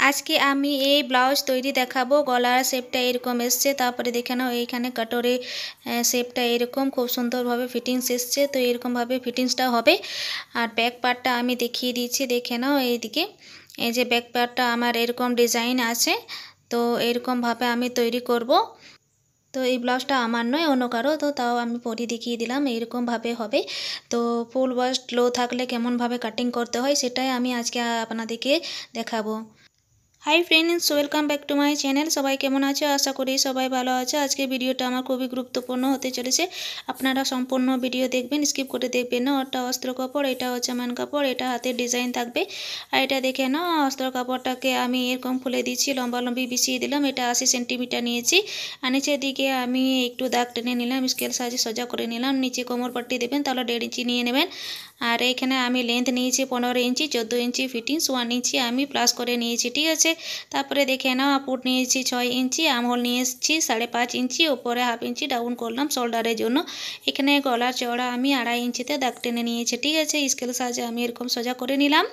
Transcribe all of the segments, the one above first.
আজকে আমি এই ব্লাউজ তৈরি দেখাবো। গলার শেপটা এরকম এসছে, তারপরে দেখে নাও এইখানে কাটরে শেপটা এরকম খুব সুন্দরভাবে ফিটিংস এসছে। তো এরকমভাবে ফিটিংসটা হবে। আর ব্যাক পার্টটা আমি দেখিয়ে দিয়েছি, দেখে নাও এইদিকে। এই যে ব্যাক পার্টটা আমার এরকম ডিজাইন আছে, তো এরকমভাবে আমি তৈরি করব। তো এই ব্লাউজটা আমার নয়, অন্য কারো, তো তাও আমি পরে দেখিয়ে দিলাম এরকমভাবে হবে। তো ফুল বাস্ট লো থাকলে কেমনভাবে কাটিং করতে হয় সেটাই আমি আজকে আপনাদেরকে দেখাবো। Hi friends, welcome back to my channel. সবাই কেমন আছো? আশা করি সবাই ভালো আছে। আজকে ভিডিওটা আমার খুবই গুরুত্বপূর্ণ হতে চলেছে, আপনারা সম্পূর্ণ ভিডিও দেখবেন, স্কিপ করে দেখবেন না। ওটা অস্ত্র কাপড়, এটা হচ্ছে মান কাপড়, এটা হাতের ডিজাইন থাকবে। আর এটা দেখে নাও, অস্ত্র কাপড়টাকে আমি এরকম খুলে দিচ্ছি, লম্বি বিছিয়ে দিলাম। এটা 80 সেন্টিমিটার নিয়েছি। আর নিচের দিকে আমি একটু দাগ টেনে নিলাম, স্কেল সাইজে সোজা করে নিলাম। নিচে কোমর পাট্টি দেবেন, তাহলে 1.5 ইঞ্চি নিয়ে নেবেন। আর এইখানে আমি লেন্থ নিয়েছি 15 ইঞ্চি, 14 ইঞ্চি ফিটিংস, 1 ইঞ্চি আমি প্লাস করে নিয়েছি, ঠিক আছে। তারপরে দেখে নাও, পুট নিয়েছি 6 ইঞ্চি, আমহোল নিয়েছি 5.5 ইঞ্চি, উপরে 1/2 ইঞ্চি ডাউন করলাম শোল্ডারের জন্য। এখানে গলার চওড়া আমি 2.5 ইঞ্চিতে দাগ টেনে নিয়েছি, ঠিক আছে। স্কেল সাইজে আমি এরকম সোজা করে নিলাম।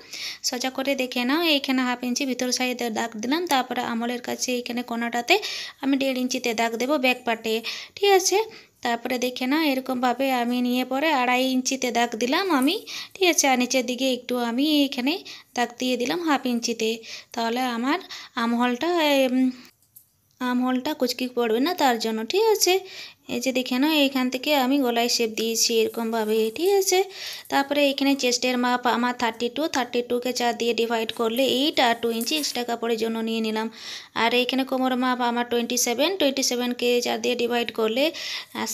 সোজা করে দেখে নাও, এইখানে 1/2 ইঞ্চি ভিতর সাইডে দাগ দিলাম। তারপরে আমলের কাছে এইখানে কোনাটাতে আমি 1.5 ইঞ্চিতে দাগ দেবো ব্যাক পার্টে, ঠিক আছে। তারপরে দেখে নাও, এরকমভাবে আমি নিয়ে পরে 2.5 ইঞ্চিতে দাগ দিলাম আমি, ঠিক আছে। আর নিচের দিকে একটু আমি এখানে দাগ দিয়ে দিলাম 1/2 ইঞ্চিতে, তাহলে আমার আমহোলটা কুচকি পড়বে না, তার জন্য, ঠিক আছে। এই যে দেখে নাও, এইখান থেকে আমি গলায় শেপ দিয়েছি এরকমভাবে, ঠিক আছে। তারপরে এখানে চেস্টের মাপ আমার 32কে 4 দিয়ে ডিভাইড করলে 8, আর 2 ইঞ্চি এক্সট্রা কাপড়ের জন্য নিয়ে নিলাম। আর এইখানে কোমর মাপ আমার 27কে 4 দিয়ে ডিভাইড করলে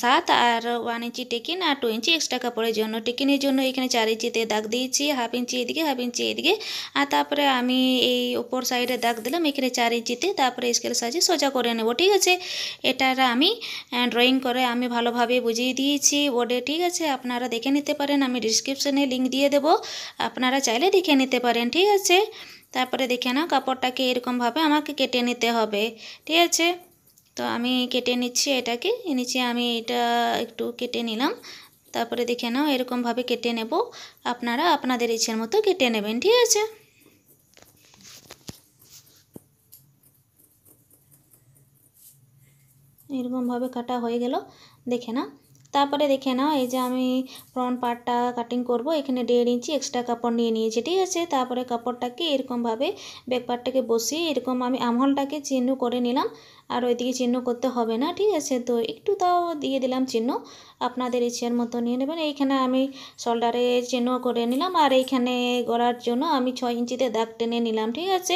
7, আর 1 ইঞ্চি টেকিন, আর 2 ইঞ্চি এক্সট্রা কাপড়ের জন্য। টেকিনের জন্য এখানে 4 ইঞ্চিতে দাগ দিয়েছি, 1/2 ইঞ্চি এদিকে, 1/2 ইঞ্চি এদিকে। আর তারপরে আমি এই উপর সাইডে দাগ দিলাম এখানে 4 ইঞ্চিতে। তারপরে স্কেল সাইজে সোজা করে নেব, ঠিক আছে। এটার আমি ড্রয়িং করে আমি ভালোভাবে বুঝিয়ে দিয়েছি বোর্ডে, ঠিক আছে। আপনারা দেখে নিতে পারেন, আমি ডিসক্রিপশনে লিঙ্ক দিয়ে দেব, আপনারা চাইলে দেখে নিতে পারেন, ঠিক আছে। তারপরে দেখে নাও, কাপড়টাকে এরকমভাবে আমাকে কেটে নিতে হবে, ঠিক আছে। তো আমি কেটে নিচ্ছি এটাকে, নিচে আমি এটা একটু কেটে নিলাম। তারপরে দেখে নাও, এরকমভাবে কেটে নেব। আপনারা আপনাদের ইচ্ছের মতো কেটে নেবেন, ঠিক আছে। এরকমভাবে কাটা হয়ে গেল, দেখে নাও। তারপরে দেখে নাও, এই যে আমি ফ্রন্ট পার্টটা কাটিং করব, এখানে 1.5 ইঞ্চি এক্সট্রা কাপড় নিয়ে নিয়েছি, ঠিক আছে। তারপরে কাপড়টাকে এরকমভাবে ব্যাক পার্টটাকে বসিয়ে এরকম আমি আমহোলটাকে চিহ্ন করে নিলাম। আর ওইদিকে চিহ্ন করতে হবে না, ঠিক আছে। তো একটু তাও দিয়ে দিলাম চিহ্ন, আপনাদের ইচ্ছের মতো নিয়ে নেবেন। এইখানে আমি শোল্ডারে চিহ্ন করে নিলাম। আর এইখানে গলার জন্য আমি 6 ইঞ্চিতে দাগ টেনে নিলাম, ঠিক আছে।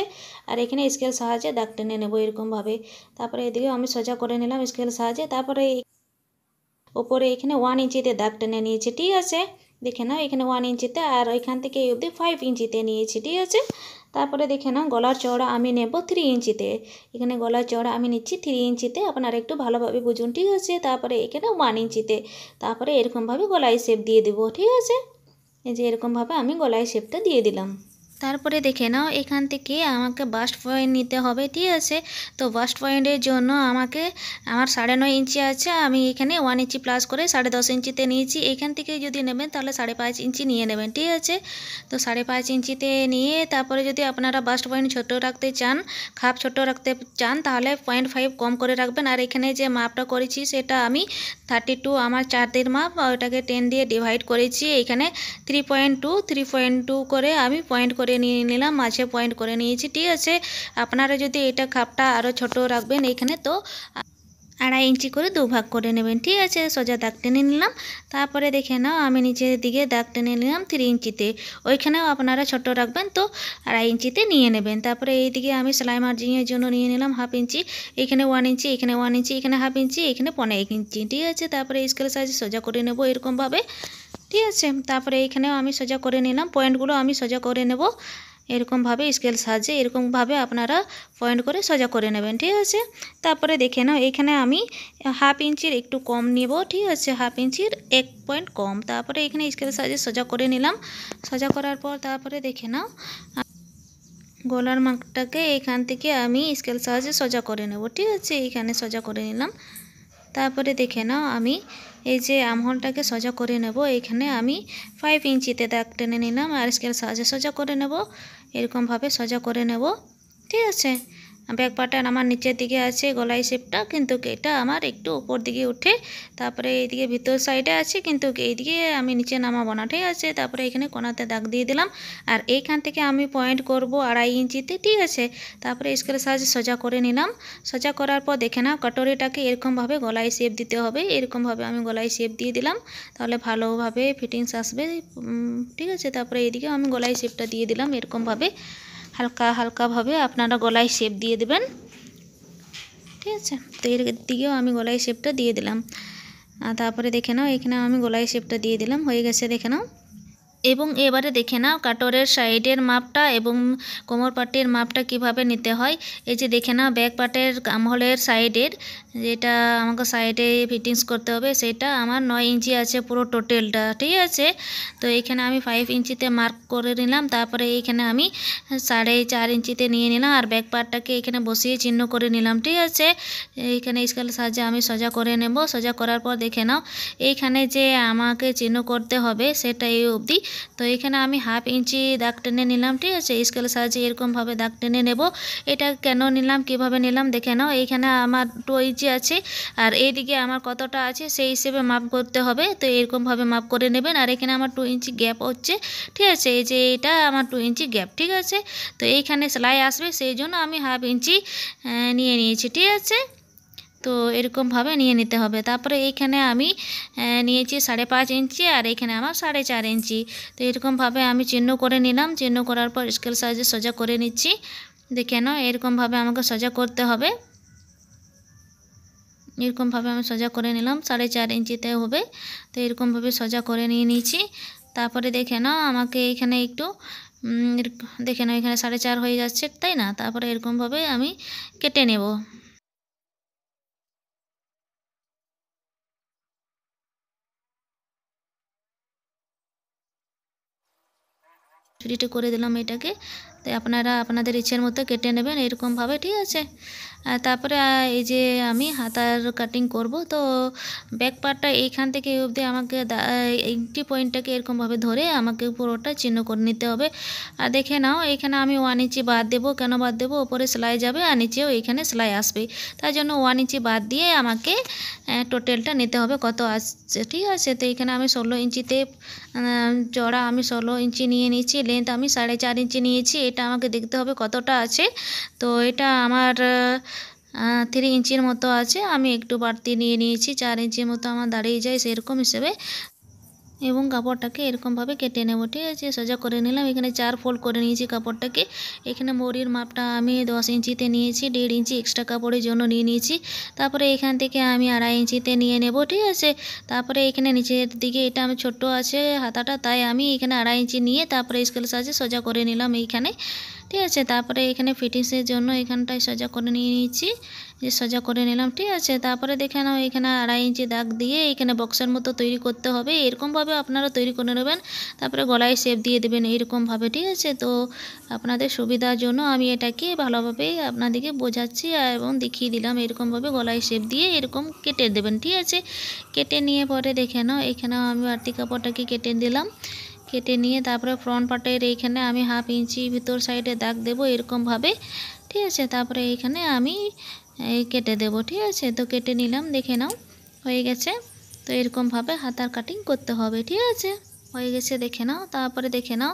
আর এখানে স্কেল সাহায্যে দাগ টেনে নেব এরকমভাবে। তারপরে এদিকে আমি সোজা করে নিলাম স্কেল সাহায্যে। তারপরে ওপরে এখানে 1 ইঞ্চিতে দাগ টেনে নিয়েছি, ঠিক আছে। দেখে নাও, এখানে 1 ইঞ্চিতে, আর ওইখান থেকে এই অবধি 5 ইঞ্চিতে নিয়েছি, ঠিক আছে। তারপরে দেখে নাও, গলার চওড়া আমি নেব 3 ইঞ্চিতে। এখানে গলার চওড়া আমি নিচ্ছি 3 ইঞ্চিতে, আপনারা একটু ভালোভাবে বুঝুন, ঠিক আছে। তারপরে এখানে 1 ইঞ্চিতে, তারপরে এরকমভাবে গলায় শেপ দিয়ে দেবো, ঠিক আছে। এই যে এরকমভাবে আমি গলায় শেপটা দিয়ে দিলাম। তারপরে দেখে নাও, এখান থেকে আমাকে বাস্ট পয়েন্ট নিতে হবে, ঠিক আছে। তো বাস্ট পয়েন্টের জন্য আমাকে আমার 9.5 ইঞ্চি আছে, আমি এখানে 1 ইঞ্চি প্লাস করে 10.5 ইঞ্চিতে নিয়েছি। এখান থেকে যদি নেবেন তাহলে 5.5 ইঞ্চি নিয়ে নেবেন, ঠিক আছে। তো 5.5 ইঞ্চিতে নিয়ে তারপরে যদি আপনারা বাস্ট পয়েন্ট ছোট রাখতে চান, খাপ ছোট রাখতে চান, তাহলে 0.5 কম করে রাখবেন। আর এখানে যে মাপটা করেছি সেটা আমি 32 আমার 4 দিন মাপ, ওটাকে 10 দিয়ে ডিভাইড করেছি। এখানে 3.2 করে আমি পয়েন্ট করে নিয়ে নিলাম, মাঝে পয়েন্ট করে নিয়েছি, ঠিক আছে। আপনারা যদি এটা খাপটা আরও ছোট রাখবেন, এখানে তো 2.5 ইঞ্চি করে 2 ভাগ করে নেবেন, ঠিক আছে। সোজা দাগ টেনে নিলাম। তারপরে দেখে নাও, আমি নিচের দিকে দাগ টেনে নিলাম 3 ইঞ্চিতে। ওইখানেও আপনারা ছোট রাখবেন, তো 2.5 ইঞ্চিতে নিয়ে নেবেন। তারপরে এইদিকে আমি সেলাই মার্জিনের জন্য নিয়ে নিলাম 1/2 ইঞ্চি। এখানে 1 ইঞ্চি, এখানে 1 ইঞ্চি, এখানে 1/2 ইঞ্চি, এখানে 1.5 ইঞ্চি, ঠিক আছে। তারপরে স্কেল সাইজ সোজা করে নেব এরকমভাবে, ঠিক আছে। তারপরে এইখানেও আমি সোজা করে নিলাম, পয়েন্টগুলো আমি সোজা করে নেব এরকমভাবে স্কেল সাহায্যে। এরকমভাবে আপনারা পয়েন্ট করে সোজা করে নেবেন, ঠিক আছে। তারপরে দেখে নাও, এখানে আমি 1/2 ইঞ্চির একটু কম নেব, ঠিক আছে। 1/2 ইঞ্চির 1 পয়েন্ট কম। তারপরে এখানে স্কেল সাহায্যে সোজা করে নিলাম। সোজা করার পর তারপরে দেখে নাও, গলার মাপটাকে এখান থেকে আমি স্কেল সাহায্যে সোজা করে নেব, ঠিক আছে। এখানে সোজা করে নিলাম। তারপরে দেখে নাও, আমি এই যে আমহোলটাকে সোজা করে নেব, এখানে আমি 5 ইঞ্চিতে দাগ টেনে নিলাম। আর স্কেল সাহায্যে সোজা করে নেব, এরকমভাবে সোজা করে নেব, ঠিক আছে। ব্যাক পার্টটা আমার নিচের দিকে আছে গলায় শেপটা, কিন্তু এটা আমার একটু উপর দিকে উঠে তারপরে এইদিকে ভিতর সাইডে আছে, কিন্তু এইদিকে আমি নিচে নামাবো না, ঠিক আছে। তারপরে এখানে কোনাতে দাগ দিয়ে দিলাম, আর এইখান থেকে আমি পয়েন্ট করব 2.5 ইঞ্চিতে, ঠিক আছে। তারপরে স্কেলের সাহায্যে সোজা করে নিলাম। সোজা করার পর দেখে নাও কাটরিটাকে এরকমভাবে গলায় শেপ দিতে হবে, এরকমভাবে আমি গলায় শেপ দিয়ে দিলাম, তাহলে ভালোভাবে ফিটিংস আসবে, ঠিক আছে। তারপরে এইদিকে আমি গলায় শেপটা দিয়ে দিলাম এরকমভাবে, হালকা হালকাভাবে আপনারা গলায় শেপ দিয়ে দেবেন, ঠিক আছে। তো এর দিকেও আমি গলায় শেপটা দিয়ে দিলাম, আর তারপরে দেখে নাও এখানে আমি গলায় শেপটা দিয়ে দিলাম, হয়ে গেছে দেখে নাও। এবং এবারে দেখে নাও কাটরের সাইডের মাপটা এবং কোমর পাট্টির মাপটা কিভাবে নিতে হয়। এই যে দেখে নাও ব্যাক পার্টের কামহলের সাইডের যেটা আমাকে সাইডে ফিটিংস করতে হবে, সেটা আমার 9 ইঞ্চি আছে পুরো টোটালটা, ঠিক আছে। তো এখানে আমি 5 ইঞ্চিতে মার্ক করে নিলাম, তারপরে এইখানে আমি 4.5 ইঞ্চিতে নিয়ে নিলাম, আর ব্যাক পার্টটাকে এখানে বসিয়ে চিহ্ন করে নিলাম, ঠিক আছে। এইখানে স্কেলের সাহায্যে আমি সোজা করে নেব। সোজা করার পর দেখে নাও এইখানে যে আমাকে চিহ্ন করতে হবে সেটা এই অবধি। তো এখানে আমি 1/2 ইঞ্চি দাগ টেনে নিলাম, ঠিক আছে। স্কেলের সাহায্যে এরকমভাবে দাগ টেনে নেব। এটা কেন নিলাম, কিভাবে নিলাম দেখে নাও। এইখানে আমার 2 ইঞ্চি আছে, আর এইদিকে আমার কতটা আছে সেই হিসেবে মাপ করতে হবে। তো এরকমভাবে মাপ করে নেবেন, আর এখানে আমার 2 ইঞ্চি গ্যাপ হচ্ছে, ঠিক আছে। এই যে এটা আমার 2 ইঞ্চি গ্যাপ, ঠিক আছে। তো এইখানে সেলাই আসবে, সেই জন্য আমি 1/2 ইঞ্চি নিয়ে নিয়েছি, ঠিক আছে। তো এরকমভাবে নিয়ে নিতে হবে। তারপরে এইখানে আমি নিয়েছি 5.5 ইঞ্চি, আর এখানে আমার 4.5 ইঞ্চি। তো এরকমভাবে আমি চিহ্ন করে নিলাম। চিহ্ন করার পর স্কেল সাহায্যে সোজা করে নিচ্ছি। দেখে নাও এরকমভাবে আমাকে সোজা করতে হবে, এরকমভাবে আমি সোজা করে নিলাম, 4.5 ইঞ্চিতে হবে। তো এরকমভাবে সোজা করে নিয়ে নিয়েছি। তারপরে দেখে নাও আমাকে এখানে একটু দেখে নাও এখানে 4.5 হয়ে যাচ্ছে, তাই না। তারপরে এরকমভাবে আমি কেটে নেব। ছুরিটা করে দিলাম এটাকে। তো আপনারা আপনাদের ইচ্ছের মতো কেটে নেবেন এরকমভাবে, ঠিক আছে। তারপরে এই যে আমি হাতার কাটিং করব। তো ব্যাক পার্টটা এইখান থেকে অবধি আমাকে এইটি পয়েন্টটাকে এরকমভাবে ধরে আমাকে পুরোটা চিহ্ন করে নিতে হবে। আর দেখে নাও এখানে আমি 1 ইঞ্চি বাদ দেবো। কেন বাদ দেবো, ওপরে সেলাই যাবে আর নিচেও এখানে সেলাই আসবে, তাই জন্য 1 ইঞ্চি বাদ দিয়ে আমাকে টোটালটা নিতে হবে কত আসছে, ঠিক আছে। তো এখানে আমি 16 ইঞ্চিতে চড়া আমি 16 ইঞ্চি নিয়ে নিয়েছি, লেন্থ আমি 4.5 ইঞ্চি নিয়েছি। এটা আমাকে দেখতে হবে কতটা আছে। তো এটা আমার 3 ইঞ্চির মতো আছে, আমি একটু বাড়তি নিয়ে নিয়েছি, 4 ইঞ্চির মতো আমার দাঁড়িয়ে যায় সেরকম হিসেবে। এবং কাপড়টাকে এরকমভাবে কেটে নেব, ঠিক আছে। সোজা করে নিলাম, এখানে 4 ফোল্ড করে নিয়েছি কাপড়টাকে। এখানে মরির মাপটা আমি 10 ইঞ্চিতে নিয়েছি, 1.5 ইঞ্চি এক্সট্রা কাপড়ের জন্য নিয়ে নিয়েছি। তারপরে এখান থেকে আমি 2.5 ইঞ্চিতে নিয়ে নেব, ঠিক আছে। তারপরে এখানে নিচের দিকে এটা আমি ছোট্ট আছে হাতাটা, তাই আমি এখানে 2.5 ইঞ্চি নিয়ে তারপরে স্কেলের সাহায্যে সোজা করে নিলাম এইখানে, ঠিক আছে। তারপরে এখানে ফিটিংসের জন্য এখানটায় সোজা করে নিয়ে নিয়েছি, যে সোজা করে নিলাম, ঠিক আছে। তারপরে দেখে নাও এখানে 2.5 ইঞ্চি দাগ দিয়ে এখানে বক্সের মতো তৈরি করতে হবে, এরকমভাবে আপনারা তৈরি করে নেবেন। তারপরে গলায় শেপ দিয়ে দেবেন এইরকমভাবে, ঠিক আছে। তো আপনাদের সুবিধার জন্য আমি এটাকে ভালোভাবে আপনাদেরকে বোঝাচ্ছি এবং দেখিয়ে দিলাম। এরকমভাবে গলায় শেপ দিয়ে এরকম কেটে দেবেন, ঠিক আছে। কেটে নিয়ে পরে দেখে নাও এখানেও আমি বাড়তি কাপড়টাকে কেটে দিলাম। কেটে নিয়ে তারপরে ফ্রন্ট পার্টের এইখানে আমি 1/2 ইঞ্চি ভিতর সাইডে দাগ দেবো এরকমভাবে, ঠিক আছে। তারপরে এইখানে আমি কেটে দেবো, ঠিক আছে। তো কেটে নিলাম, দেখে নাও হয়ে গেছে। তো এরকমভাবে হাতার কাটিং করতে হবে, ঠিক আছে। হয়ে গেছে দেখে নাও। তারপরে দেখে নাও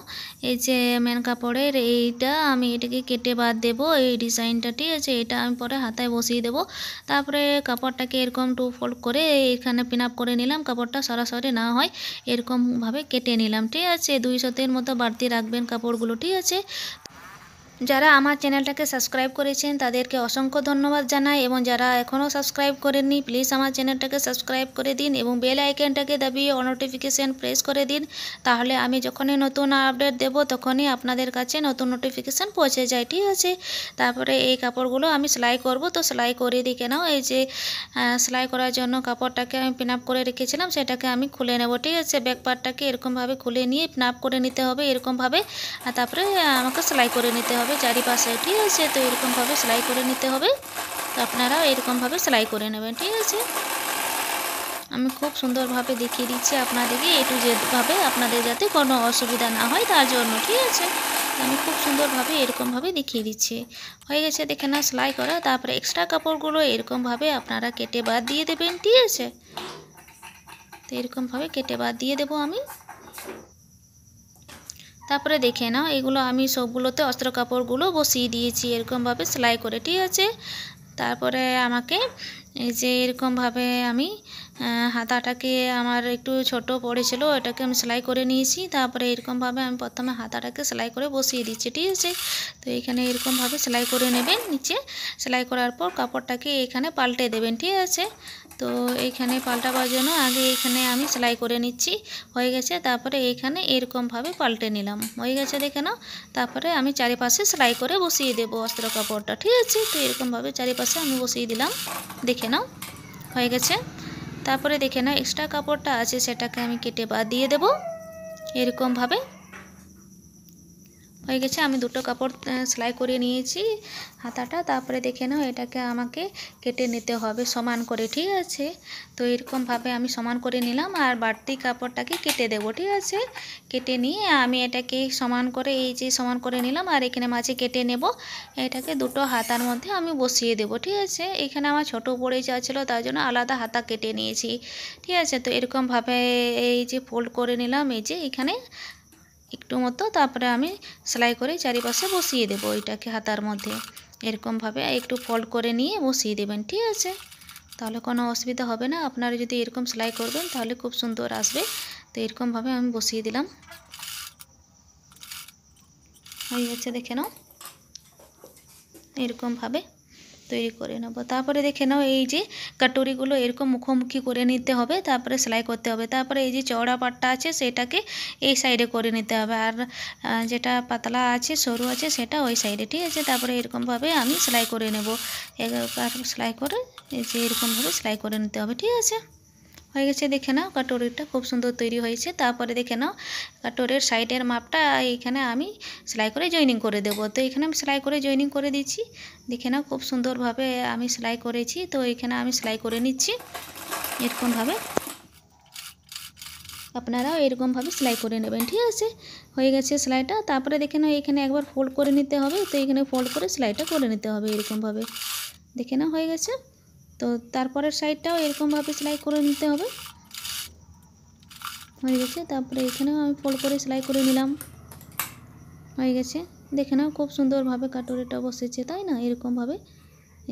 এই যে মেন কাপড়ের এইটা আমি এটাকে কেটে বাদ দেবো, এই ডিজাইনটা, ঠিক আছে। এটা আমি পরে হাতায় বসিয়ে দেবো। তারপরে কাপড়টাকে এরকম 2 ফোল্ড করে এখানে পিন আপ করে নিলাম, কাপড়টা সরাসরি না হয় এরকমভাবে কেটে নিলাম, ঠিক আছে। 2 সুতের মতো বাড়তি রাখবেন কাপড়গুলো, ঠিক আছে। যারা আমার চ্যানেলটাকে সাবস্ক্রাইব করেছেন তাদেরকে অসংখ্য ধন্যবাদ জানাই, এবং যারা এখনও সাবস্ক্রাইব করেননি প্লিজ আমার চ্যানেলটাকে সাবস্ক্রাইব করে দিন এবং বেল আইকনটাকে দাবিয়ে অল নোটিফিকেশান প্রেস করে দিন, তাহলে আমি যখনই নতুন আপডেট দেব তখনই আপনাদের কাছে নতুন নোটিফিকেশান পৌঁছে যায়, ঠিক আছে। তারপরে এই কাপড়গুলো আমি সেলাই করব। তো সেলাই করে দিকে নাও এই যে সেলাই করার জন্য কাপড়টাকে আমি পিন আপ করে রেখেছিলাম সেটাকে আমি খুলে নেব, ঠিক আছে। ব্যাক পার্টটাকে এরকমভাবে খুলে নিয়ে পিন আপ করে নিতে হবে এরকমভাবে, আর তারপরে আমাকে সেলাই করে নিতে হবে চারিপাশে, ঠিক আছে। তো এরকমভাবে সেলাই করে নিতে হবে। তো আপনারাও এরকমভাবে সেলাই করে নেবেন, ঠিক আছে। আমি খুব সুন্দরভাবে দেখিয়ে দিচ্ছি আপনাদেরকে A to Z ভাবে, আপনাদের যাতে কোনো অসুবিধা না হয় তার জন্য, ঠিক আছে। আমি খুব সুন্দরভাবে এরকমভাবে দেখিয়ে দিচ্ছি। হয়ে গেছে দেখে নাও সেলাই করা। তারপরে এক্সট্রা কাপড়গুলো এরকমভাবে আপনারা কেটে বাদ দিয়ে দেবেন, ঠিক আছে। তো এরকমভাবে কেটে বাদ দিয়ে দেবো আমি। তারপরে দেখে নাও এগুলো আমি সবগুলোতে অস্ত্র কাপড়গুলো বসিয়ে দিয়েছি এরকমভাবে সেলাই করে, ঠিক আছে। তারপরে আমাকে এই যে এরকমভাবে আমি হাতাটাকে আমার একটু ছোট পড়েছিল, এটাকে আমি সেলাই করে নিয়েছি। তারপরে এরকমভাবে আমি প্রথমে হাতাটাকে সেলাই করে বসিয়ে দিচ্ছি, ঠিক আছে। তো এখানে এরকমভাবে সেলাই করে নেবেন নিচে। সেলাই করার পর কাপড়টাকে এখানে পাল্টে দেবেন, ঠিক আছে। তো এইখানে পাল্টাবার জন্য আগে এখানে আমি সেলাই করে নিচ্ছি। হয়ে গেছে। তারপরে এইখানে এরকমভাবে পাল্টে নিলাম, হয়ে গেছে দেখে নাও। তারপরে আমি চারিপাশে সেলাই করে বসিয়ে দেবো অস্ত্র কাপড়টা, ঠিক আছে। তো এরকমভাবে চারিপাশে আমি বসিয়ে দিলাম, দেখে নাও হয়ে গেছে। তারপরে দেখে নাও এক্সট্রা কাপড়টা আছে সেটাকে আমি কেটে বাদ দিয়ে দেবো এরকমভাবে। হয়ে গেছে। আমি দুটো কাপড় সেলাই করে নিয়েছি হাতাটা। তারপরে দেখে নাও এটাকে আমাকে কেটে নিতে হবে সমান করে, ঠিক আছে। তো এরকমভাবে আমি সমান করে নিলাম আর বাড়তি কাপড়টাকে কেটে দেবো, ঠিক আছে। কেটে নিয়ে আমি এটাকে সমান করে এই যে সমান করে নিলাম আর এখানে মাঝে কেটে নেব। এটাকে দুটো হাতার মধ্যে আমি বসিয়ে দেবো, ঠিক আছে। এখানে আমার ছোট পড়ে যাচ্ছিল তার জন্য আলাদা হাতা কেটে নিয়েছি, ঠিক আছে। তো এরকমভাবে এই যে ফোল্ড করে নিলাম এই যে এখানে একটু মতো। তারপরে আমি সেলাই করে চারিপাশে বসিয়ে দেবো এটাকে হাতার মধ্যে এরকমভাবে একটু ফোল্ড করে নিয়ে বসিয়ে দেবেন, ঠিক আছে। তাহলে কোনো অসুবিধা হবে না। আপনারা যদি এরকম সেলাই করবেন তাহলে খুব সুন্দর আসবে। তো এরকমভাবে আমি বসিয়ে দিলাম, হয়ে গেছে দেখে নাও এরকমভাবে তৈরি করে নেব। তারপরে দেখে নাও এই যে কাটুরিগুলো এরকম মুখোমুখি করে নিতে হবে, তারপরে সেলাই করতে হবে। তারপরে এই যে চওড়া পাটটা আছে সেটাকে এই সাইডে করে নিতে হবে আর যেটা পাতলা আছে সরু আছে সেটা ওই সাইডে, ঠিক আছে। তারপরে এরকমভাবে আমি সেলাই করে নেব। একবার সেলাই করে এই যে এরকমভাবে সেলাই করে নিতে হবে, ঠিক আছে। হয়ে গেছে দেখে নাও কাটুরিটা খুব সুন্দর তৈরি হয়েছে। তারপরে দেখে নাও কাটুরির সাইডের মাপটা এইখানে আমি সেলাই করে জয়েনিং করে দেব। তো এখানে আমি সেলাই করে জয়েনিং করে দিচ্ছি, দেখে নাও খুব সুন্দরভাবে আমি সেলাই করেছি। তো এখানে আমি সেলাই করে নিচ্ছি এরকমভাবে। আপনারাও এরকমভাবে সেলাই করে নেবেন, ঠিক আছে। হয়ে গেছে সেলাইটা। তারপরে দেখে নাও এখানে একবার ফোল্ড করে নিতে হবে। তো এখানে ফোল্ড করে সেলাইটা করে নিতে হবে এরকমভাবে, দেখে নাও হয়ে গেছে। তো তারপরের সাইডটাও এরকমভাবে সেলাই করে নিতে হবে, হয়ে গেছে। তারপরে এখানেও আমি ফোল্ড করে সেলাই করে নিলাম, হয়ে গেছে দেখে নাও খুব সুন্দরভাবে কাটুরিটা বসেছে, তাই না এরকমভাবে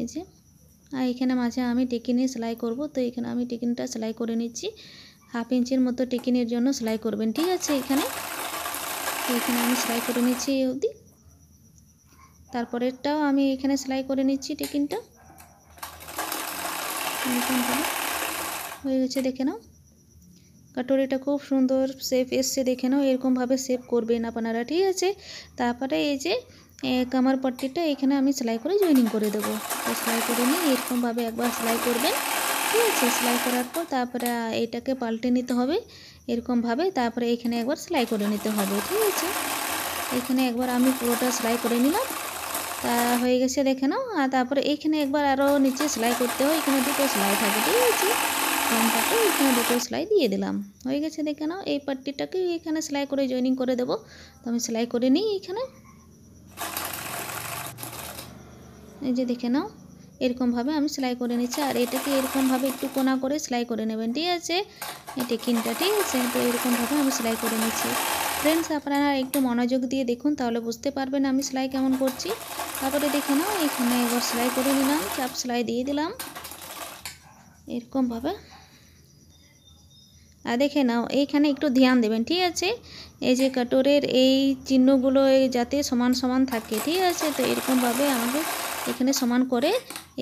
এই যে। আর এখানে মাঝে আমি টেকিনে সেলাই করব। তো এখানে আমি টেকিনটা সেলাই করে নিচ্ছি। 1/2 ইঞ্চির মতো টেকিনের জন্য সেলাই করবেন, ঠিক আছে। এখানে আমি সেলাই করে নিচ্ছি এই অবধি। তারপরেরটাও আমি এখানে সেলাই করে নিচ্ছি টেকিনটা এরকমভাবে, হয়ে গেছে দেখে নাও। কাটুরিটা খুব সুন্দর শেপ এসছে, দেখে নাও এরকমভাবে শেপ করবেন আপনারা, ঠিক আছে। তারপরে এই যে কামার পট্টিটা এখানে আমি সেলাই করে জয়েনিং করে দেবো। তো সেলাই করে নিয়ে এরকমভাবে একবার সেলাই করবেন, ঠিক আছে। সেলাই করার পর তারপরে এইটাকে পাল্টে নিতে হবে এরকমভাবে। তারপরে এখানে একবার সেলাই করে নিতে হবে, ঠিক আছে। এখানে একবার আমি পুরোটা সেলাই করে নিলাম। তা হয়ে গেছে দেখে নাও। আর তারপরে এইখানে একবার আরও নিচে সেলাই করতে হয়, এখানে দুটো সেলাই থাকে, ঠিক আছে। ফ্রন্টটাকে এখানে দুটো সেলাই দিয়ে দিলাম, হয়ে গেছে দেখে নাও। এই পাট্টিটাকে এখানে সেলাই করে জয়েনিং করে দেবো। তো আমি সেলাই করে নিই এখানে, এই যে দেখে নাও এরকমভাবে আমি সেলাই করে নিচ্ছি। আর এটাকে এরকমভাবে একটু কোনা করে সেলাই করে নেবেন, ঠিক আছে। এই টেকিনটা, ঠিক আছে। তো এরকমভাবে আমি সেলাই করে নিচ্ছি। ফ্রেন্ডস আপনারা একটু মনোযোগ দিয়ে দেখুন তাহলে বুঝতে পারবেন আমি সেলাই কেমন করছি। তারপরে দেখে নাও এখানে এবার সেলাই করে নিলাম, চাপ সেলাই দিয়ে দিলাম এরকমভাবে। আর দেখে নাও এইখানে একটু ধ্যান দেবেন, ঠিক আছে। এই যে কাটুরের এই চিহ্নগুলো যাতে সমান সমান থাকে, ঠিক আছে। তো এরকমভাবে আমাকে এখানে সমান করে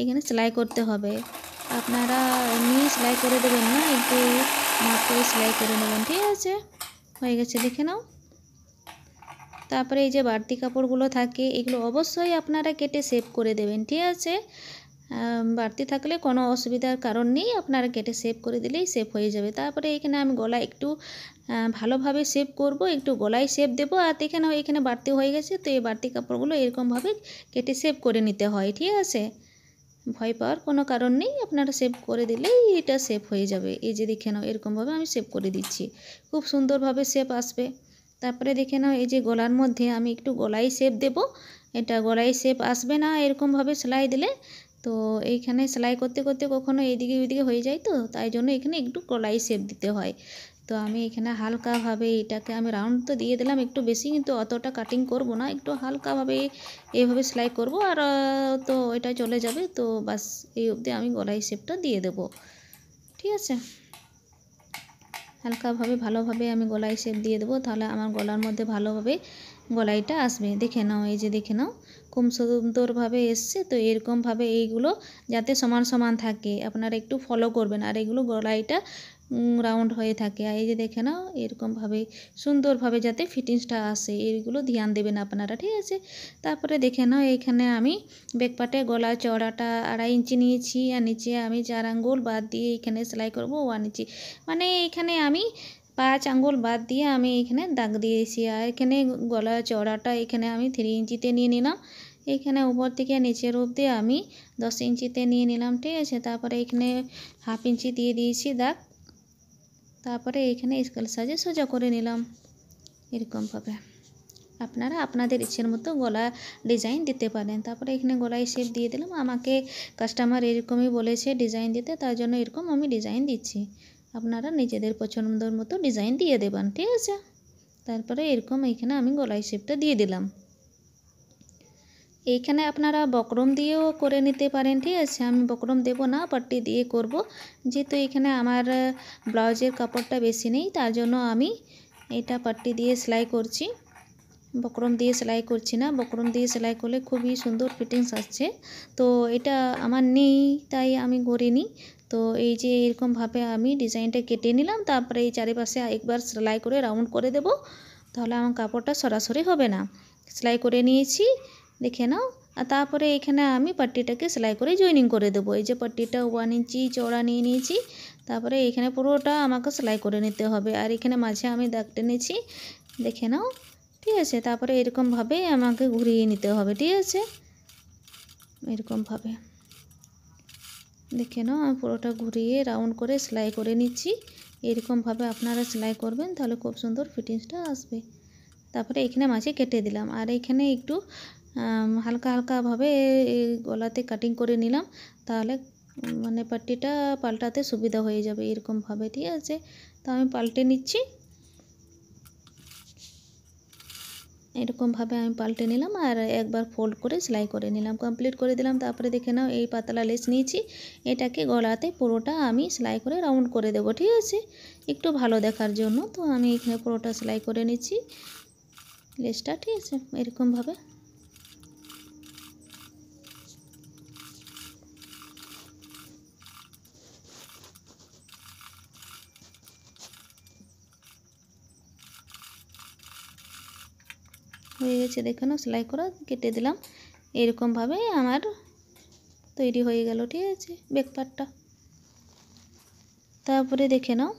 এখানে সেলাই করতে হবে। আপনারা এমনি সেলাই করে দেবেন না, একটু মাপ করে সেলাই করে নেবেন, ঠিক আছে। হয়ে গেছে দেখে নাও। তারপরে এই যে বাড়তি কাপড়গুলো থাকে এগুলো অবশ্যই আপনারা কেটে সেভ করে দেবেন, ঠিক আছে। বাড়তি থাকলে কোনো অসুবিধার কারণ নেই, আপনারা কেটে সেভ করে দিলেই সেভ হয়ে যাবে। তারপরে এখানে আমি গলা একটু ভালোভাবে সেভ করব, একটু গলায় সেভ দেবো। আর দেখে নাও এখানে বাড়তি হয়ে গেছে। তো এই বাড়তি কাপড়গুলো এরকমভাবে কেটে সেভ করে নিতে হয়, ঠিক আছে। ভয় পাওয়ার কোনো কারণ নেই, আপনারা সেভ করে দিলেই এটা সেভ হয়ে যাবে। এই যে দেখে নাও এরকমভাবে আমি সেভ করে দিচ্ছি, খুব সুন্দরভাবে সেভ আসবে। তারপরে দেখে নাও এই যে গলার মধ্যে আমি একটু গলাই শেপ দেব। এটা গলাই শেপ আসবে না এরকমভাবে সেলাই দিলে, তো এইখানে সেলাই করতে করতে কখনো এইদিকে ওইদিকে হয়ে যায়, তো তাই জন্য এখানে একটু গলাই শেপ দিতে হয়। তো আমি এখানে হালকাভাবে এটাকে আমি রাউন্ড তো দিয়ে দিলাম একটু বেশি, কিন্তু অতটা কাটিং করব না, একটু হালকাভাবে এইভাবে সেলাই করব আর তো এটা চলে যাবে। তো বাস এই অবধি আমি গলাই শেপটা দিয়ে দেব, ঠিক আছে। হালকাভাবে ভালোভাবে আমি গলাই শেপ দিয়ে দেবো, তাহলে আমার গলার মধ্যে ভালোভাবে গলাইটা আসবে। দেখে নাও, এই যে দেখে নাও খুব সুন্দরভাবে এসছে। তো এরকমভাবে এইগুলো যাতে সমান সমান থাকে আপনারা একটু ফলো করবেন, আর এগুলো গলাইটা রাউন্ড হয়ে থাকে। আর এই যে দেখে নাও এরকমভাবে সুন্দরভাবে যাতে ফিটিংসটা আসে এইগুলো ধ্যান দেবেন আপনারা, ঠিক আছে। তারপরে দেখে নাও এখানে আমি ব্যাকপার্টে গলা চওড়াটা 2.5 ইঞ্চি নিয়েছি, আর নিচে আমি 4 আঙ্গুল বাদ দিয়ে এখানে সেলাই করব 1 ইঞ্চি, মানে এখানে আমি 5 আঙ্গুল বাদ দিয়ে আমি এখানে দাগ দিয়েছি। আর এখানে গলা চওড়াটা এখানে আমি 3 ইঞ্চিতে নিয়ে নিলাম, এখানে উপর থেকে নিচের অবধি আমি 10 ইঞ্চিতে নিয়ে নিলাম, ঠিক আছে। তারপরে এখানে 1/2 ইঞ্চি দিয়ে দিয়েছি দাগ, তারপরে এখানে স্কেল সাইজে সোজা করে নিলাম এরকমভাবে। আপনারা আপনাদের ইচ্ছের মতো গলা ডিজাইন দিতে পারেন। তারপরে এখানে গলায় শেপ দিয়ে দিলাম, আমাকে কাস্টমার এরকমই বলেছে ডিজাইন দিতে, তার জন্য এরকম আমি ডিজাইন দিচ্ছি। আপনারা নিজেদের পছন্দের মতো ডিজাইন দিয়ে দেবেন, ঠিক আছে। তারপরে এরকম এইখানে আমি গলায় শেপটা দিয়ে দিলাম। এইখানে আপনারা বক্রম দিয়েও করে নিতে পারেন, ঠিক আছে। আমি বক্রম দেব না, পাট্টি দিয়ে করব, যেহেতু এখানে আমার ব্লাউজের কাপড়টা বেশি নেই, তার জন্য আমি এটা পাট্টি দিয়ে সেলাই করছি, বক্রম দিয়ে সেলাই করছি না। বক্রম দিয়ে সেলাই করলে খুবই সুন্দর ফিটিংস আসছে, তো এটা আমার নেই তাই আমি করিনি। তো এই যে এরকমভাবে আমি ডিজাইনটা কেটে নিলাম, তারপরে এই চারিপাশে একবার সেলাই করে রাউন্ড করে দেব, তাহলে আমার কাপড়টা সরাসরি হবে না। সেলাই করে নিয়েছি, দেখে নাও। আর তারপরে এখানে আমি পাট্টিটাকে সেলাই করে জয়েনিং করে দেবো। এই যে পাট্টিটা 1 ইঞ্চি চওড়া নিয়ে নিয়েছি, তারপরে এখানে পুরোটা আমাকে সেলাই করে নিতে হবে। আর এখানে মাঝে আমি দাগ টেনেছি, দেখে নাও, ঠিক আছে। তারপরে এরকমভাবে আমাকে ঘুরিয়ে নিতে হবে, ঠিক আছে। এরকমভাবে দেখে নাও আমি পুরোটা ঘুরিয়ে রাউন্ড করে সেলাই করে নিচ্ছি। এরকমভাবে আপনারা সেলাই করবেন, তাহলে খুব সুন্দর ফিটিংসটা আসবে। তারপরে এখানে মাঝে কেটে দিলাম, আর এখানে একটু হালকা হালকাভাবে গলাতে কাটিং করে নিলাম, তাহলে মানে পাট্টিটা পাল্টাতে সুবিধা হয়ে যাবে এরকমভাবে, ঠিক আছে। তো আমি পাল্টে নিচ্ছি, এরকমভাবে আমি পাল্টে নিলাম আর একবার ফোল্ড করে সেলাই করে নিলাম, কমপ্লিট করে দিলাম। তারপরে দেখে নাও এই পাতলা লেস নিয়েছি, এটাকে গলাতে পুরোটা আমি সেলাই করে রাউন্ড করে দেবো, ঠিক আছে, একটু ভালো দেখার জন্য। তো আমি এখানে পুরোটা সেলাই করে নিচ্ছি লেসটা, ঠিক আছে, এরকমভাবে। হয়ে গেছে, দেখে নাও সেলাই করা কেটে দিলাম, এরকমভাবে আমার তৈরি হয়ে গেল, ঠিক আছে, ব্যাক পার্টটা। তারপরে দেখে নাও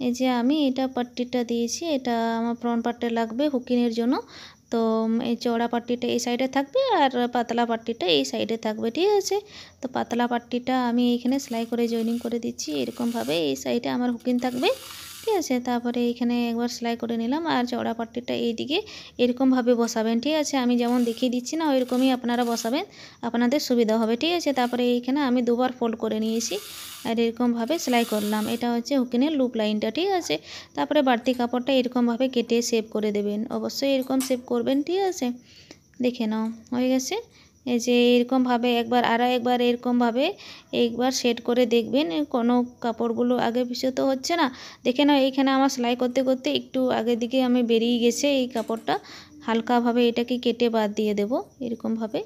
এই যে আমি এটা পাট্টিটা দিয়েছি, এটা আমার ফ্রন্ট পার্টে লাগবে হুকিংয়ের জন্য। তো এই চওড়া পাট্টিটা এই সাইডে থাকবে আর পাতলা পাট্টিটা এই সাইডে থাকবে, ঠিক আছে। তো পাতলা পাট্টিটা আমি এখানে সেলাই করে জয়েনিং করে দিচ্ছি এরকমভাবে, এই সাইডে আমার হুকিং থাকবে, ঠিক আছে। তারপরে এখানে একবার সেলাই করে নিলাম, আর চওড়া পাট্টিটা এইদিকে এরকমভাবে বসাবেন, ঠিক আছে। আমি যেমন দেখিয়ে দিচ্ছি না ওইরকমই আপনারা বসাবেন, আপনাদের সুবিধা হবে, ঠিক আছে। তারপরে এইখানে আমি দুবার ফোল্ড করে নিয়েছি আর এরকমভাবে সেলাই করলাম, এটা হচ্ছে হুকিংয়ের লুপ লাইনটা, ঠিক আছে। তারপরে বাড়তি কাপড়টা এরকমভাবে কেটে শেপ করে দেবেন, অবশ্যই এরকম শেপ করবেন, ঠিক আছে। দেখে নাও হয়ে গেছে, এই যে এরকমভাবে একবার এরকমভাবে একবার সেট করে দেখবেন কোনো কাপড়গুলো আগে পিছিয়ে তো হচ্ছে না। দেখে নাও এইখানে আমার সেলাই করতে করতে একটু আগের দিকে আমি বেরিয়ে গেছে এই কাপড়টা, হালকাভাবে এটাকে কেটে বাদ দিয়ে দেব এরকমভাবে।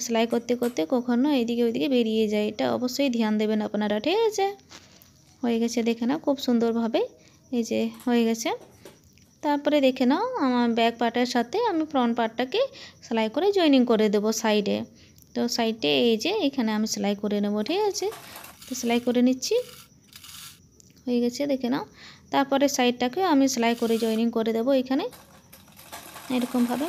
সেলাই করতে করতে কখনো এইদিকে ওইদিকে বেরিয়ে যায়, এটা অবশ্যই ধ্যান দেবেন আপনারা, ঠিক আছে। হয়ে গেছে, দেখে নাও খুব সুন্দরভাবে এই যে হয়ে গেছে। তারপরে দেখে নাও আমার ব্যাক পার্টের সাথে আমি ফ্রন্ট পার্টটাকে সেলাই করে জয়েনিং করে দেবো সাইডে। তো সাইডে এই যে এখানে আমি সেলাই করে নেব, ঠিক আছে। তো সেলাই করে নিচ্ছি, হয়ে গেছে, দেখে নাও। তারপরে সাইডটাকে আমি সেলাই করে জয়েনিং করে দেবো এখানে এরকমভাবে,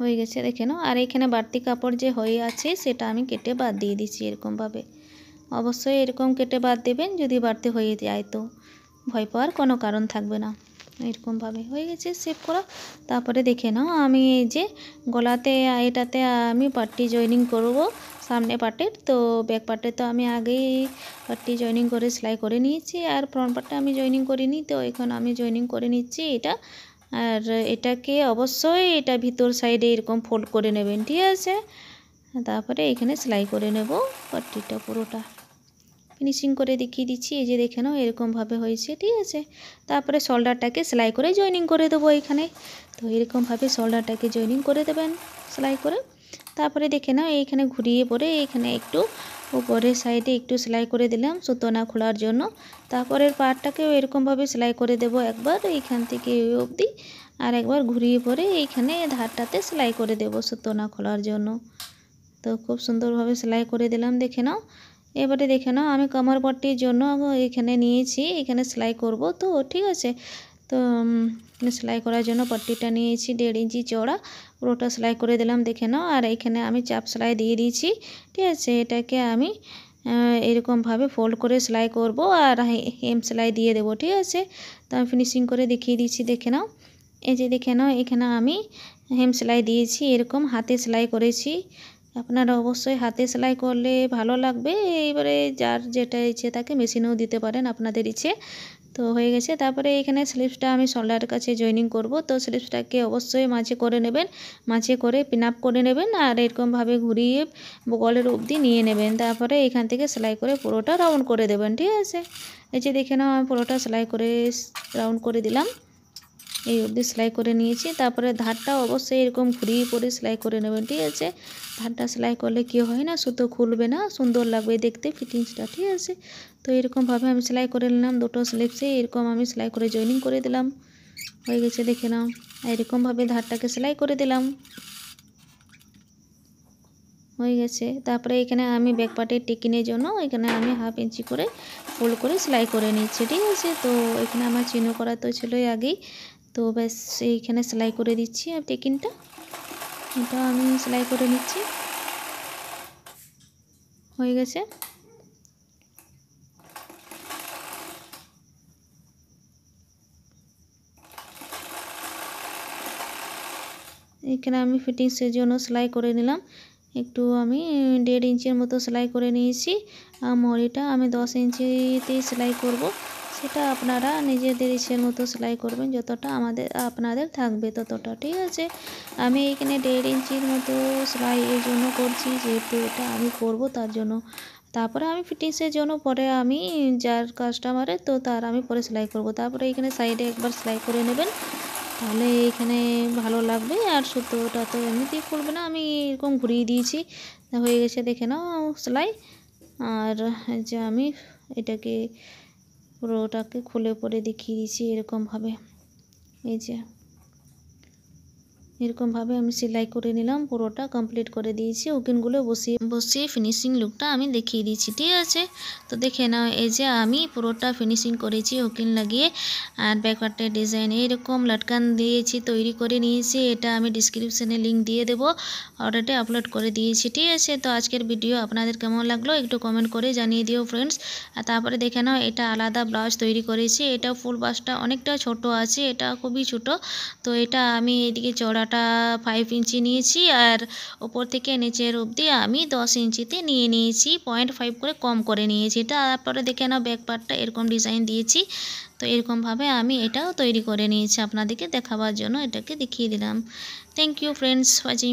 হয়ে গেছে, দেখে নাও। আর এখানে বাড়তি কাপড় যে হয়ে আছে সেটা আমি কেটে বাদ দিয়ে দিচ্ছি এরকমভাবে, অবশ্যই এরকম কেটে বাদ দেবেন যদি বাড়তি হয়ে যায়। তো ভয় পাওয়ার কোনো কারণ থাকবে না। এরকমভাবে হয়ে গেছে শেপ করা। তারপরে দেখে নাও আমি এই যে গলাতে এটাতে আমি পাট্টি জয়েনিং করব সামনে পাটের। তো ব্যাক পার্টে তো আমি আগেই পাট্টি জয়েনিং করে সেলাই করে নিয়েছি, আর ফ্রন্ট পার্টে আমি জয়েনিং করিনি। তো এখন আমি জয়েনিং করে নিচ্ছি এটা। আর এটাকে অবশ্যই এটা ভিতর সাইডে এরকম ফোল্ড করে নেবেন, ঠিক আছে। তারপরে এখানে সেলাই করে নেব পাট্টিটা পুরোটা। ফিনিশিং করে দেখিয়ে দিচ্ছি, এই যে দেখে নাও এরকমভাবে হয়েছে, ঠিক আছে। তারপরে শোল্ডারটাকে সেলাই করে জয়েনিং করে দেবো এখানে। তো এরকমভাবে শোল্ডারটাকে জয়েনিং করে দেবেন সেলাই করে। তারপরে দেখে নাও এইখানে ঘুরিয়ে পরে এখানে একটু উপরের সাইডে একটু সেলাই করে দিলাম সুতো না খোলার জন্য। তারপরের পার্টটাকেও এরকমভাবে সেলাই করে দেব একবার এইখান থেকে এই অবধি, আর একবার ঘুরিয়ে পরে এইখানে ধারটাতে সেলাই করে দেব সুতো না খোলার জন্য। তো খুব সুন্দরভাবে সেলাই করে দিলাম, দেখে নাও। এবারে দেখে নাও আমি কামার পট্টির জন্য এখানে নিয়েছি, এখানে সেলাই করব তো, ঠিক আছে। তো সেলাই করার জন্য পট্টিটা নিয়েছি 1.5 ইঞ্চি চওড়া, পুরোটা সেলাই করে দিলাম, দেখে নাও। আর এইখানে আমি চাপ সেলাই দিয়ে দিয়েছি, ঠিক আছে। এটাকে আমি এরকমভাবে ফোল্ড করে সেলাই করব আর হেম সেলাই দিয়ে দেবো, ঠিক আছে। তো আমি ফিনিশিং করে দেখিয়ে দিচ্ছি, দেখে নাও। এই যে দেখে নাও এখানে আমি হেম সেলাই দিয়েছি, এরকম হাতে সেলাই করেছি। আপনারা অবশ্যই হাতে সেলাই করলে ভালো লাগবে। এইবারে যার যেটা ইচ্ছে তাকে মেশিনেও দিতে পারেন আপনাদের ইচ্ছে। তো হয়ে গেছে। তারপরে এখানে স্লিপসটা আমি শোল্ডারের কাছে জয়েনিং করব। তো স্লিপসটাকে অবশ্যই মাঝে করে নেবেন, মাঝে করে পিন আপ করে নেবেন আর এরকমভাবে ঘুরিয়ে বগলের অবধি নিয়ে নেবেন। তারপরে এখান থেকে সেলাই করে পুরোটা রাউন্ড করে দেবেন, ঠিক আছে। এই যে দেখে নাও আমি পুরোটা সেলাই করে রাউন্ড করে দিলাম, এই অবধি সেলাই করে নিয়েছি। তারপরে ধারটা অবশ্যই এরকম ঘুরিয়ে পরে সেলাই করে নেবেন, ঠিক আছে। ধারটা সেলাই করলে কি হয় না, সুতো খুলবে না, সুন্দর লাগবে দেখতে ফিটিংসটা, ঠিক আছে। তো এরকমভাবে আমি সেলাই করে নিলাম দুটো স্লিপসে, এরকম আমি সেলাই করে জয়েনিং করে দিলাম, হয়ে গেছে দেখে নাও। এরকমভাবে ধারটাকে সেলাই করে দিলাম, হয়ে গেছে। তারপরে এখানে আমি ব্যাক পার্টের টেকিনের জন্য এখানে আমি 1/2 ইঞ্চি করে ফোল্ড করে সেলাই করে নিচ্ছি, ঠিক আছে। তো এখানে আমার চিহ্ন করা তো ছিলই আগেই, তো ব্যাস এইখানে সেলাই করে দিচ্ছি। আর টেকিনটা এটা আমি সেলাই করে নিচ্ছি, হয়ে গেছে। এখানে আমি ফিটিংসের জন্য সেলাই করে নিলাম, একটু আমি 1.5 ইঞ্চির মতো সেলাই করে নিয়েছি। আর মহরিটা আমি 10 ইঞ্চিতে সেলাই করব, সেটা আপনারা নিজেদের ইচ্ছের মতো সেলাই করবেন, যতটা আপনাদের থাকবে ততটা, ঠিক আছে। আমি এখানে 1.5 ইঞ্চির মতো সেলাই এর জন্য করছি, যেহেতু এটা আমি করব তার জন্য। তারপরে আমি ফিটিংসের জন্য পরে আমি যার কাস্টমারের তো তার আমি পরে সেলাই করব। তারপরে এখানে সাইডে একবার সেলাই করে নেবেন, তাহলে এখানে ভালো লাগবে। আর সুতোটা তো এমনিতেই খুলবে না, আমি এরকম ঘুরিয়ে দিয়েছি, হয়ে গেছে দেখে নাও সেলাই। আর যে আমি এটাকে পুরোটাকে খুলে পরে দেখিয়ে দিয়েছি এরকমভাবে, এই যে এরকমভাবে আমি সেলাই করে নিলাম, পুরোটা কমপ্লিট করে দিয়েছি। উকিনগুলো বসিয়ে ফিনিশিং লুকটা আমি দেখিয়ে দিচ্ছি, ঠিক আছে। তো দেখে নাও এই যে আমি পুরোটা ফিনিশিং করেছি উকিন লাগিয়ে, আর ব্যাকপার্টের ডিজাইন এইরকম লটকান দিয়েছি, তৈরি করে নিয়েছি। এটা আমি ডিসক্রিপশানে লিঙ্ক দিয়ে দেবো, অলরেডি আপলোড করে দিয়েছি, ঠিক আছে। তো আজকের ভিডিও আপনাদের কেমন লাগলো একটু কমেন্ট করে জানিয়ে দিও ফ্রেন্ডস। আর তারপরে দেখে নাও এটা আলাদা ব্লাউজ তৈরি করেছি, এটা ফুল বাসটা অনেকটা ছোট আছে, এটা খুবই ছোট। তো এটা আমি এদিকে চড়াটা 5 ইঞ্চি নিয়েছি, আর ওপর থেকে নিচের অবধি আমি 10 ইঞ্চিতে নিয়ে নিয়েছি, 0.5 করে কম করে নিয়েছি। তারপরে দেখে নাও ব্যাক পার্টটা এরকম ডিজাইন দিয়েছি। তো এরকমভাবে আমি এটাও তৈরি করে নিয়েছি, আপনাদেরকে দেখাবার জন্য এটাকে দেখিয়ে দিলাম। Thank you friends watching.